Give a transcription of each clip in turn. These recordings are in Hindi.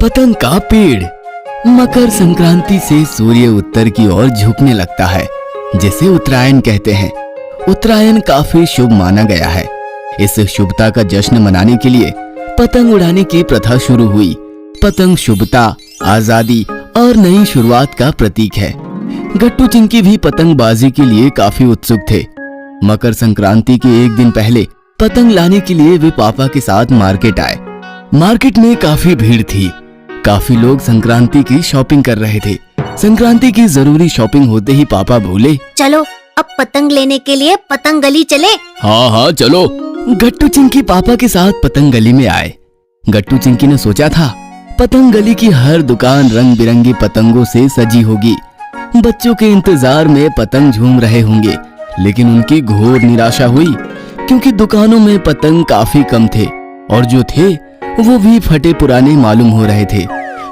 पतंग का पेड़। मकर संक्रांति से सूर्य उत्तर की ओर झुकने लगता है, जिसे उत्तरायण कहते हैं। उत्तरायण काफी शुभ माना गया है। इस शुभता का जश्न मनाने के लिए पतंग उड़ाने की प्रथा शुरू हुई। पतंग शुभता, आजादी और नई शुरुआत का प्रतीक है। गट्टू चिंकी भी पतंगबाजी के लिए काफी उत्सुक थे। मकर संक्रांति के एक दिन पहले पतंग लाने के लिए वे पापा के साथ मार्केट आए। मार्केट में काफी भीड़ थी। काफी लोग संक्रांति की शॉपिंग कर रहे थे। संक्रांति की जरूरी शॉपिंग होते ही पापा बोले, चलो अब पतंग लेने के लिए पतंग गली चले। हाँ चलो। गट्टू चिंकी पापा के साथ पतंग गली में आए। गट्टू चिंकी ने सोचा था पतंग गली की हर दुकान रंग बिरंगी पतंगों से सजी होगी। बच्चों के इंतजार में पतंग झूम रहे होंगे, लेकिन उनकी घोर निराशा हुई क्योंकि दुकानों में पतंग काफी कम थे और जो थे वो भी फटे पुराने मालूम हो रहे थे।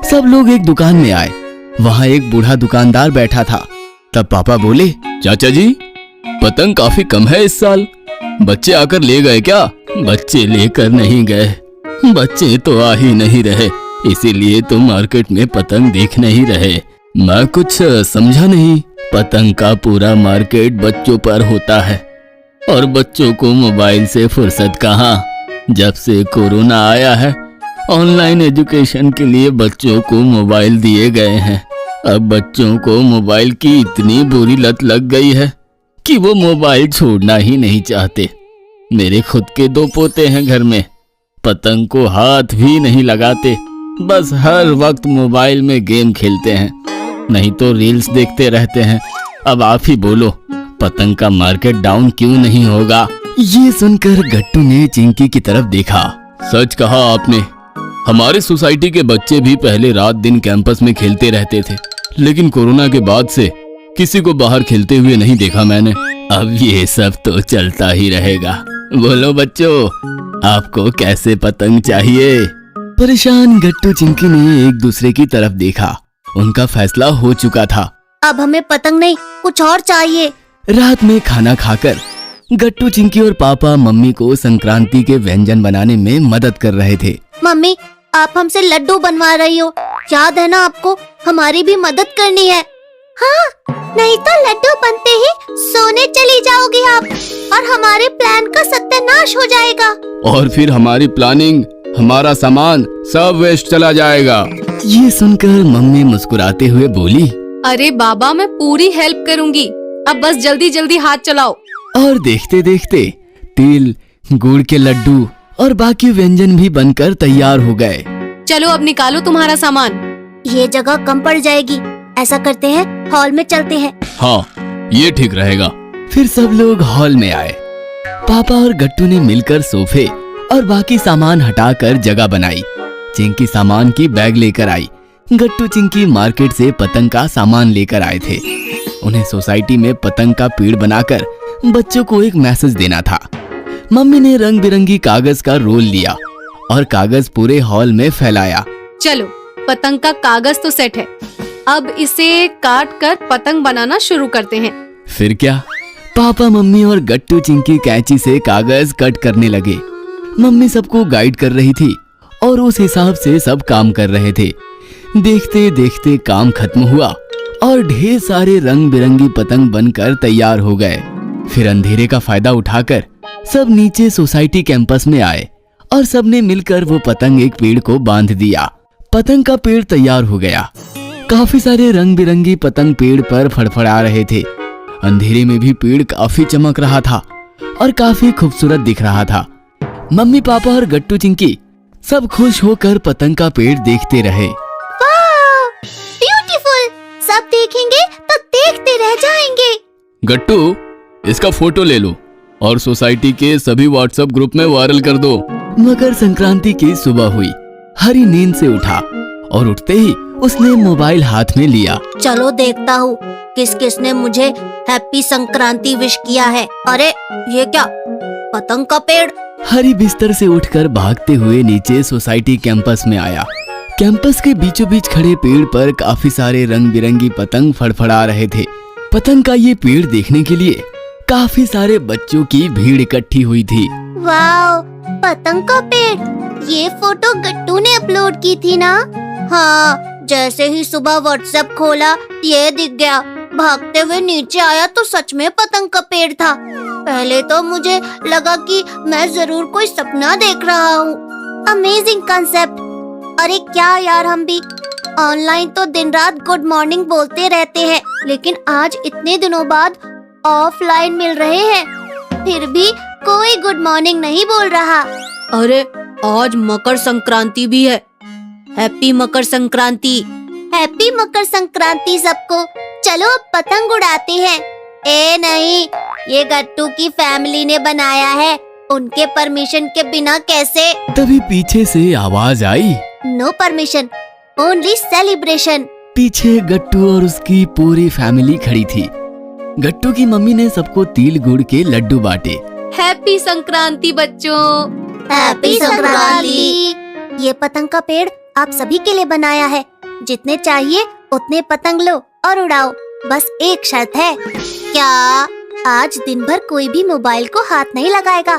सब लोग एक दुकान में आए। वहाँ एक बूढ़ा दुकानदार बैठा था। तब पापा बोले, चाचा जी पतंग काफी कम है इस साल, बच्चे आकर ले गए क्या? बच्चे लेकर नहीं गए, बच्चे तो आ ही नहीं रहे, इसीलिए तो मार्केट में पतंग देख नहीं रहे। मैं कुछ समझा नहीं। पतंग का पूरा मार्केट बच्चों पर होता है और बच्चों को मोबाइल से फुर्सत कहाँ। जब से कोरोना आया है ऑनलाइन एजुकेशन के लिए बच्चों को मोबाइल दिए गए हैं। अब बच्चों को मोबाइल की इतनी बुरी लत लग गई है कि वो मोबाइल छोड़ना ही नहीं चाहते। मेरे खुद के 2 पोते हैं घर में, पतंग को हाथ भी नहीं लगाते, बस हर वक्त मोबाइल में गेम खेलते हैं, नहीं तो रील्स देखते रहते हैं। अब आप ही बोलो, पतंग का मार्केट डाउन क्यों नहीं होगा? ये सुनकर गट्टू ने चिंकी की तरफ देखा। सच कहा आपने, हमारे सोसाइटी के बच्चे भी पहले रात दिन कैंपस में खेलते रहते थे, लेकिन कोरोना के बाद से किसी को बाहर खेलते हुए नहीं देखा मैंने। अब ये सब तो चलता ही रहेगा। बोलो बच्चों, आपको कैसे पतंग चाहिए? परेशान गट्टू चिंकी ने एक दूसरे की तरफ देखा। उनका फैसला हो चुका था। अब हमें पतंग नहीं, कुछ और चाहिए। रात में खाना खाकर गट्टू चिंकी और पापा मम्मी को संक्रांति के व्यंजन बनाने में मदद कर रहे थे। मम्मी, आप हमसे लड्डू बनवा रही हो, याद है ना आपको? हमारी भी मदद करनी है। हाँ, नहीं तो लड्डू बनते ही सोने चली जाओगी आप और हमारे प्लान का सत्यानाश हो जाएगा। और फिर हमारी प्लानिंग, हमारा सामान सब वेस्ट चला जाएगा। ये सुनकर मम्मी मुस्कुराते हुए बोली, अरे बाबा, मैं पूरी हेल्प करूंगी, अब बस जल्दी जल्दी हाथ चलाओ। और देखते देखते तिल, गुड़ के लड्डू और बाकी व्यंजन भी बनकर तैयार हो गए। चलो अब निकालो तुम्हारा सामान। ये जगह कम पड़ जाएगी, ऐसा करते हैं हॉल में चलते हैं। हाँ, ये ठीक रहेगा। फिर सब लोग हॉल में आए। पापा और गट्टू ने मिलकर सोफे और बाकी सामान हटाकर जगह बनाई। चिंकी सामान की बैग लेकर आई। गट्टू चिंकी मार्केट से पतंग का सामान लेकर आए थे। उन्हें सोसाइटी में पतंग का पेड़ बनाकर बच्चों को एक मैसेज देना था। मम्मी ने रंग बिरंगी कागज का रोल लिया और कागज पूरे हॉल में फैलाया। चलो, पतंग का कागज तो सेट है, अब इसे काट कर पतंग बनाना शुरू करते हैं। फिर क्या, पापा मम्मी और गट्टू चिंकी कैंची से कागज कट करने लगे। मम्मी सबको गाइड कर रही थी और उस हिसाब से सब काम कर रहे थे। देखते देखते काम खत्म हुआ और ढेर सारे रंग बिरंगी पतंग बनकर तैयार हो गए। फिर अंधेरे का फायदा उठाकर सब नीचे सोसाइटी कैंपस में आए और सबने मिलकर वो पतंग एक पेड़ को बांध दिया। पतंग का पेड़ तैयार हो गया। काफी सारे रंग बिरंगी पतंग पेड़ पर फड़फड़ा रहे थे। अंधेरे में भी पेड़ काफी चमक रहा था और काफी खूबसूरत दिख रहा था। मम्मी पापा और गट्टू चिंकी सब खुश होकर पतंग का पेड़ देखते रहे। वाह, ब्यूटीफुल! सब देखेंगे तो देखते रह जाएंगे। गट्टू, इसका फोटो ले लो और सोसाइटी के सभी व्हाट्सएप ग्रुप में वायरल कर दो। मकर संक्रांति की सुबह हुई। हरी नींद से उठा और उठते ही उसने मोबाइल हाथ में लिया। चलो देखता हूँ किस किस ने मुझे हैप्पी संक्रांति विश किया है। अरे ये क्या, पतंग का पेड़! हरी बिस्तर से उठकर भागते हुए नीचे सोसाइटी कैंपस में आया। कैंपस के बीचों बीच खड़े पेड़ पर काफी सारे रंग बिरंगी पतंग फड़फड़ा रहे थे। पतंग का ये पेड़ देखने के लिए काफी सारे बच्चों की भीड़ इकट्ठी हुई थी। वाओ, पतंग का पेड़! ये फोटो गट्टू ने अपलोड की थी ना? हाँ, जैसे ही सुबह व्हाट्सएप खोला ये दिख गया। भागते हुए नीचे आया तो सच में पतंग का पेड़ था। पहले तो मुझे लगा कि मैं जरूर कोई सपना देख रहा हूँ। Amazing concept. अरे क्या यार, हम भी ऑनलाइन तो दिन रात गुड मॉर्निंग बोलते रहते हैं, लेकिन आज इतने दिनों बाद ऑफलाइन मिल रहे हैं, फिर भी कोई गुड मॉर्निंग नहीं बोल रहा। अरे आज मकर संक्रांति भी है। हैप्पी मकर संक्रांति। हैप्पी मकर संक्रांति सबको। चलो अब पतंग उड़ाते हैं। ए नहीं, ये गट्टू की फैमिली ने बनाया है, उनके परमिशन के बिना कैसे? तभी पीछे से आवाज आई, नो परमिशन, ओनली सेलिब्रेशन। पीछे गट्टू और उसकी पूरी फैमिली खड़ी थी। गट्टू की मम्मी ने सबको तिल गुड़ के लड्डू बांटे। हैप्पी संक्रांति बच्चों। हैप्पी संक्रांति। ये पतंग का पेड़ आप सभी के लिए बनाया है। जितने चाहिए उतने पतंग लो और उड़ाओ। बस एक शर्त है। क्या? आज दिन भर कोई भी मोबाइल को हाथ नहीं लगाएगा।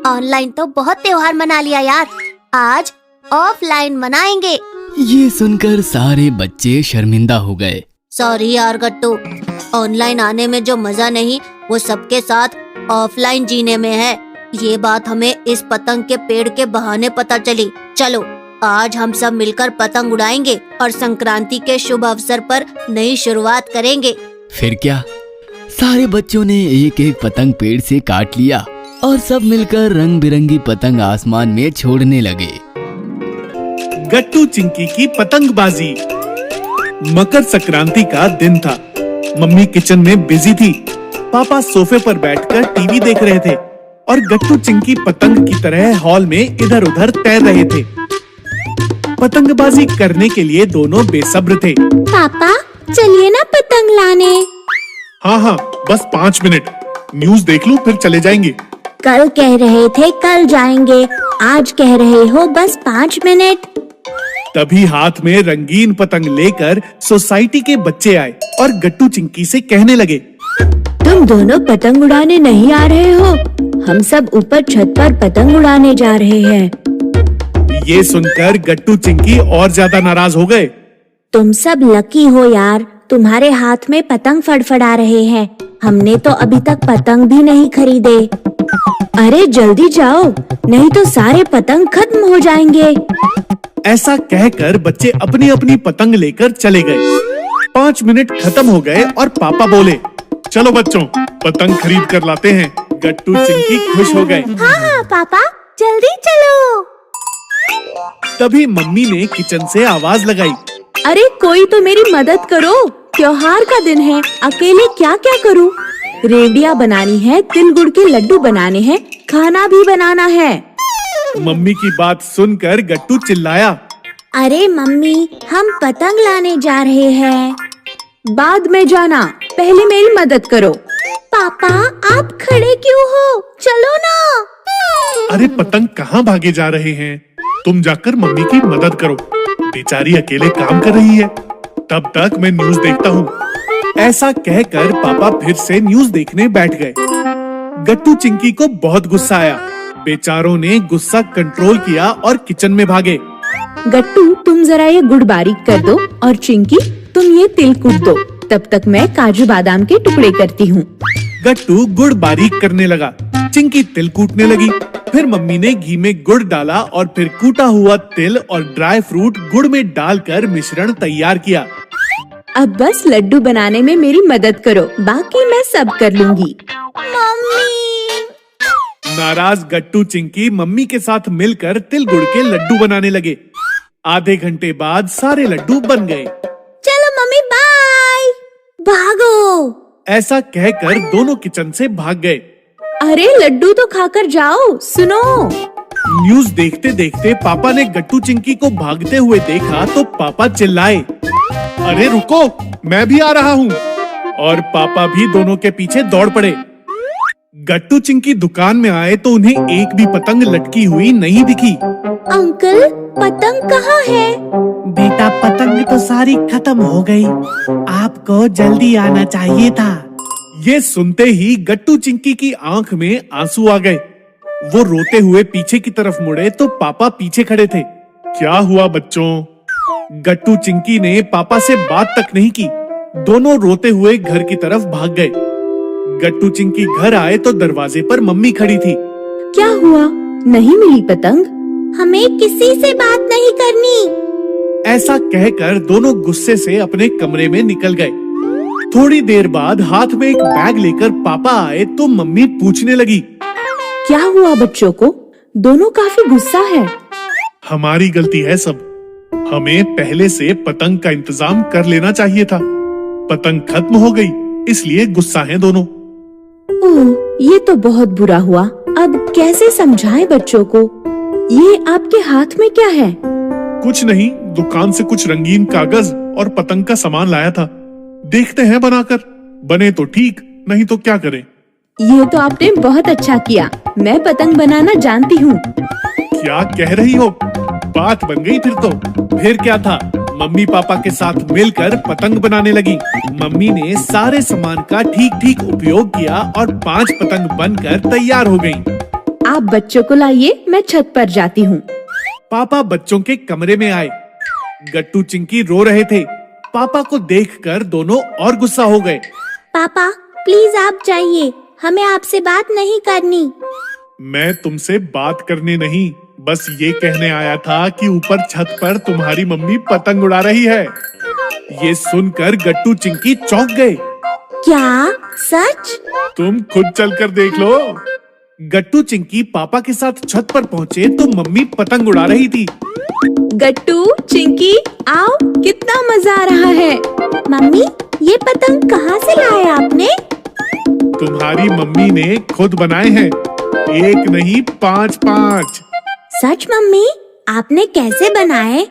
ऑनलाइन तो बहुत त्योहार मना लिया यार, आज ऑफलाइन मनाएंगे। ये सुनकर सारे बच्चे शर्मिंदा हो गए। सॉरी यार गट्टू, ऑनलाइन आने में जो मजा नहीं वो सबके साथ ऑफलाइन जीने में है। ये बात हमें इस पतंग के पेड़ के बहाने पता चली। चलो आज हम सब मिलकर पतंग उड़ाएंगे और संक्रांति के शुभ अवसर पर नई शुरुआत करेंगे। फिर क्या, सारे बच्चों ने एक एक पतंग पेड़ से काट लिया और सब मिलकर रंग बिरंगी पतंग आसमान में छोड़ने लगे। गट्टू चिंकी की पतंगबाजी। मकर संक्रांति का दिन था। मम्मी किचन में बिजी थी, पापा सोफे पर बैठकर टीवी देख रहे थे और गट्टू चिंकी पतंग की तरह हॉल में इधर उधर तैर रहे थे। पतंगबाजी करने के लिए दोनों बेसब्र थे। पापा चलिए ना पतंग लाने। हाँ, बस 5 मिनट, न्यूज़ देख लूं फिर चले जाएंगे। कल कह रहे थे कल जाएंगे, आज कह रहे हो बस 5 मिनट। तभी हाथ में रंगीन पतंग लेकर सोसाइटी के बच्चे आए और गट्टू चिंकी से कहने लगे, तुम दोनों पतंग उड़ाने नहीं आ रहे हो? हम सब ऊपर छत पर पतंग उड़ाने जा रहे हैं। ये सुनकर गट्टू चिंकी और ज्यादा नाराज हो गए। तुम सब लकी हो यार, तुम्हारे हाथ में पतंग फड़फड़ा रहे हैं। हमने तो अभी तक पतंग भी नहीं खरीदे। अरे जल्दी जाओ, नहीं तो सारे पतंग खत्म हो जाएंगे। ऐसा कहकर बच्चे अपनी अपनी पतंग लेकर चले गए। 5 मिनट खत्म हो गए और पापा बोले, चलो बच्चों पतंग खरीद कर लाते हैं। गट्टू चिंकी खुश हो गए। हाँ पापा जल्दी चलो। तभी मम्मी ने किचन से आवाज लगाई, अरे कोई तो मेरी मदद करो, त्योहार का दिन है, अकेले क्या क्या करूं? रेवड़ियाँ बनानी है, तिल गुड़ के लड्डू बनाने हैं, खाना भी बनाना है। मम्मी की बात सुनकर गट्टू चिल्लाया, अरे मम्मी हम पतंग लाने जा रहे हैं। बाद में जाना, पहले मेरी मदद करो। पापा आप खड़े क्यों हो, चलो ना। अरे पतंग कहाँ भागे जा रहे हैं, तुम जाकर मम्मी की मदद करो, बेचारी अकेले काम कर रही है, तब तक मैं न्यूज़ देखता हूँ। ऐसा कहकर पापा फिर से न्यूज़ देखने बैठ गए। गट्टू चिंकी को बहुत गुस्सा आया। बेचारों ने गुस्सा कंट्रोल किया और किचन में भागे। गट्टू तुम जरा ये गुड़ बारीक कर दो और चिंकी तुम ये तिल कूट दो, तब तक मैं काजू बादाम के टुकड़े करती हूँ। गट्टू गुड़ बारीक करने लगा, चिंकी तिल कूटने लगी। फिर मम्मी ने घी में गुड़ डाला और फिर कूटा हुआ तिल और ड्राई फ्रूट गुड़ में डालकर मिश्रण तैयार किया। अब बस लड्डू बनाने में मेरी मदद करो, बाकी मैं सब कर लूंगी। मम्मी। नाराज गट्टू चिंकी मम्मी के साथ मिलकर तिल गुड़ के लड्डू बनाने लगे। आधे घंटे बाद सारे लड्डू बन गए। चलो मम्मी बाय, भागो। ऐसा कहकर दोनों किचन से भाग गए। अरे लड्डू तो खाकर जाओ, सुनो। न्यूज़ देखते देखते पापा ने गट्टू चिंकी को भागते हुए देखा तो पापा चिल्लाए, अरे रुको, मैं भी आ रहा हूँ। और पापा भी दोनों के पीछे दौड़ पड़े। गट्टू चिंकी दुकान में आए तो उन्हें एक भी पतंग लटकी हुई नहीं दिखी। अंकल पतंग कहाँ है? बेटा पतंग तो सारी खत्म हो गई, आपको जल्दी आना चाहिए था। ये सुनते ही गट्टू चिंकी की आंख में आंसू आ गए। वो रोते हुए पीछे की तरफ मुड़े तो पापा पीछे खड़े थे। क्या हुआ बच्चों, गट्टू चिंकी ने पापा से बात तक नहीं की। दोनों रोते हुए घर की तरफ भाग गए। गट्टू चिंकी घर आए तो दरवाजे पर मम्मी खड़ी थी। क्या हुआ, नहीं मिली पतंग? हमें किसी से बात नहीं करनी। ऐसा कहकर दोनों गुस्से से अपने कमरे में निकल गए। थोड़ी देर बाद हाथ में एक बैग लेकर पापा आए तो मम्मी पूछने लगी, क्या हुआ बच्चों को? दोनों काफी गुस्सा है। हमारी गलती है सब। हमें पहले से पतंग का इंतजाम कर लेना चाहिए था। पतंग खत्म हो गई, इसलिए गुस्सा हैं दोनों। ओह, ये तो बहुत बुरा हुआ। अब कैसे समझाएं बच्चों को? ये आपके हाथ में क्या है? कुछ नहीं, दुकान से कुछ रंगीन कागज और पतंग का सामान लाया था। देखते हैं बनाकर, बने तो ठीक, नहीं तो क्या करें। ये तो आपने बहुत अच्छा किया। मैं पतंग बनाना जानती हूँ। क्या कह रही हो? बात बन गई फिर तो। फिर क्या था, मम्मी पापा के साथ मिलकर पतंग बनाने लगी। मम्मी ने सारे सामान का ठीक ठीक उपयोग किया और 5 पतंग बनकर तैयार हो गईं। आप बच्चों को लाइए, मैं छत पर जाती हूँ। पापा बच्चों के कमरे में आए। गट्टू चिंकी रो रहे थे। पापा को देखकर दोनों और गुस्सा हो गए। पापा प्लीज आप जाइए, हमें आपसे बात नहीं करनी। मैं तुमसे बात करने नहीं, बस ये कहने आया था कि ऊपर छत पर तुम्हारी मम्मी पतंग उड़ा रही है। ये सुनकर गट्टू चिंकी चौंक गए। क्या सच? तुम खुद चलकर देख लो। गट्टू चिंकी पापा के साथ छत पर पहुँचे तो मम्मी पतंग उड़ा रही थी। गट्टू चिंकी आओ, कितना मजा आ रहा है। मम्मी ये पतंग कहाँ से लाए आपने? तुम्हारी मम्मी ने खुद बनाए हैं, एक नहीं 5-5। सच मम्मी, आपने कैसे बनाए?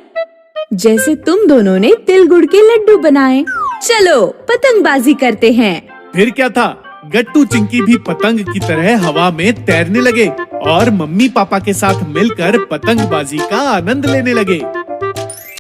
जैसे तुम दोनों ने तिल गुड़ के लड्डू बनाए। चलो पतंगबाजी करते हैं। फिर क्या था, गट्टू चिंकी भी पतंग की तरह हवा में तैरने लगे और मम्मी पापा के साथ मिलकर पतंगबाजी का आनंद लेने लगे।